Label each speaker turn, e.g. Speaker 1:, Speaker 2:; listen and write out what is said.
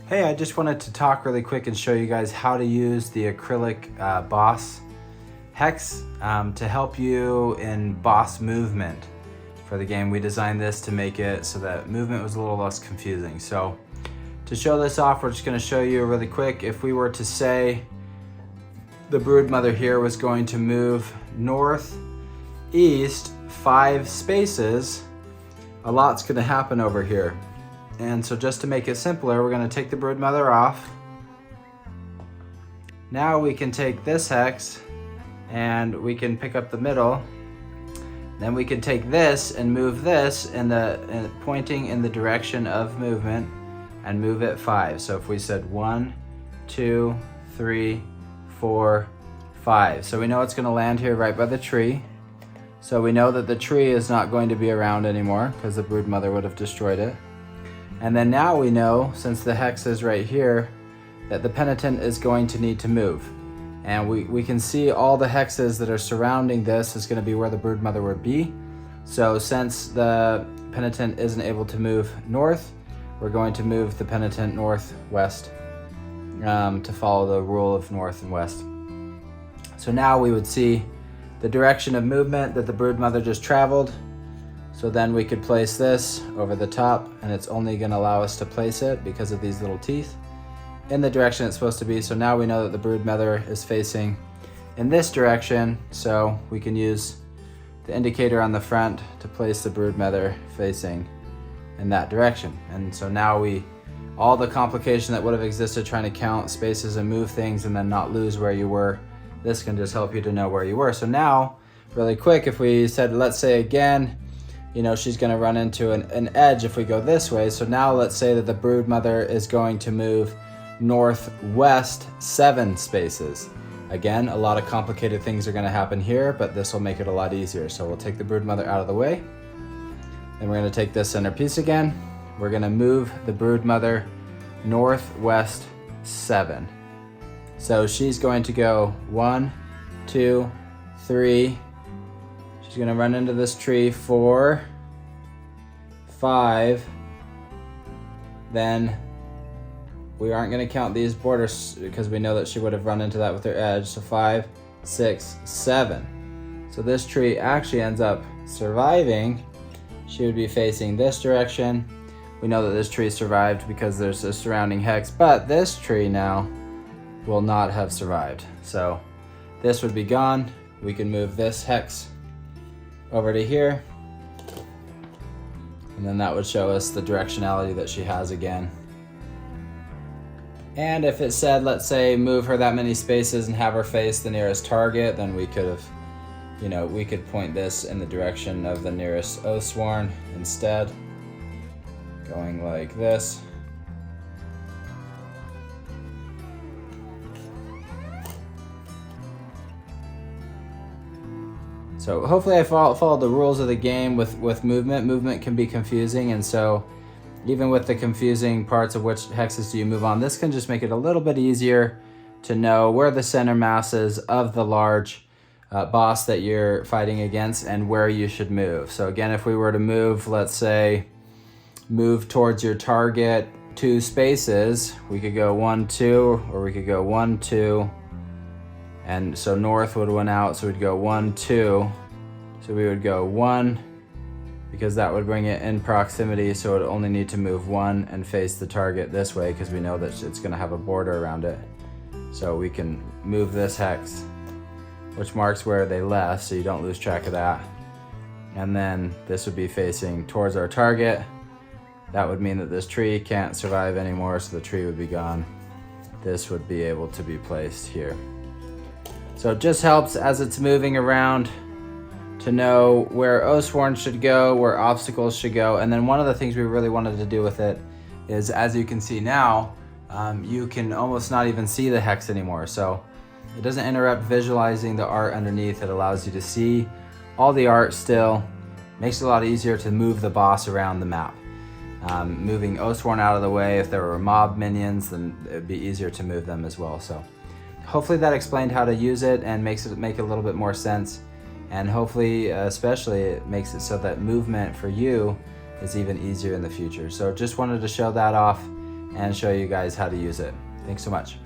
Speaker 1: Hey, I just wanted to talk really quick and show you guys how to use the acrylic boss hex to help you in boss movement for the game. We designed this to make it so that movement was a little less confusing. So to show this off, we're just going to show you really quick. If we were to say the broodmother here was going to move north, east, 5 spaces, a lot's going to happen over here. And so just to make it simpler, we're going to take the broodmother off. Now we can take this hex and we can pick up the middle. Then we can take this and move this pointing in the direction of movement and move it 5. So if we said 1, 2, 3, 4, 5. So we know it's going to land here right by the tree. So we know that the tree is not going to be around anymore because the broodmother would have destroyed it. And then now we know, since the hex is right here, that the penitent is going to need to move. And we can see all the hexes that are surrounding this is going to be where the broodmother would be. So since the penitent isn't able to move north, we're going to move the penitent northwest to follow the rule of north and west. So now we would see the direction of movement that the broodmother just traveled. So then we could place this over the top, and it's only going to allow us to place it because of these little teeth in the direction it's supposed to be. So now we know that the broodmother is facing in this direction, so we can use the indicator on the front to place the broodmother facing in that direction. And so now all the complication that would have existed trying to count spaces and move things and then not lose where you were, this can just help you to know where you were. So now, really quick, if we said, let's say again, she's going to run into an edge if we go this way. So now let's say that the broodmother is going to move northwest 7 spaces. Again, a lot of complicated things are going to happen here, but this will make it a lot easier. So we'll take the broodmother out of the way. Then we're going to take this center piece again. We're going to move the broodmother northwest 7. So she's going to go 1, 2, 3. She's going to run into this tree 4, 5. Then we aren't going to count these borders because we know that she would have run into that with her edge. So 5, 6, 7. So this tree actually ends up surviving. She would be facing this direction. We know that this tree survived because there's a surrounding hex, but this tree now will not have survived. So this would be gone. We can move this hex over to here, and then that would show us the directionality that she has again. And if it said, let's say, move her that many spaces and have her face the nearest target, then we could have, we could point this in the direction of the nearest Oathsworn instead, going like this. So hopefully I followed the rules of the game with movement. Movement can be confusing, and so even with the confusing parts of which hexes do you move on, this can just make it a little bit easier to know where the center mass is of the large boss that you're fighting against and where you should move. So again, if we were to move, let's say, move towards your target 2 spaces, we could go 1, 2, or we could go 1, 2. And so north would win out, so we'd go 1, 2. So we would go 1, because that would bring it in proximity, so it would only need to move 1 and face the target this way, because we know that it's going to have a border around it. So we can move this hex, which marks where they left, so you don't lose track of that. And then this would be facing towards our target. That would mean that this tree can't survive anymore, so the tree would be gone. This would be able to be placed here. So it just helps as it's moving around to know where Oathsworn should go, where obstacles should go. And then one of the things we really wanted to do with it is, as you can see now, you can almost not even see the hex anymore. So it doesn't interrupt visualizing the art underneath. It allows you to see all the art still. Makes it a lot easier to move the boss around the map. Moving Oathsworn out of the way, if there were mob minions, then it would be easier to move them as well. So hopefully that explained how to use it and makes it make a little bit more sense. And hopefully, especially, it makes it so that movement for you is even easier in the future. So just wanted to show that off and show you guys how to use it. Thanks so much.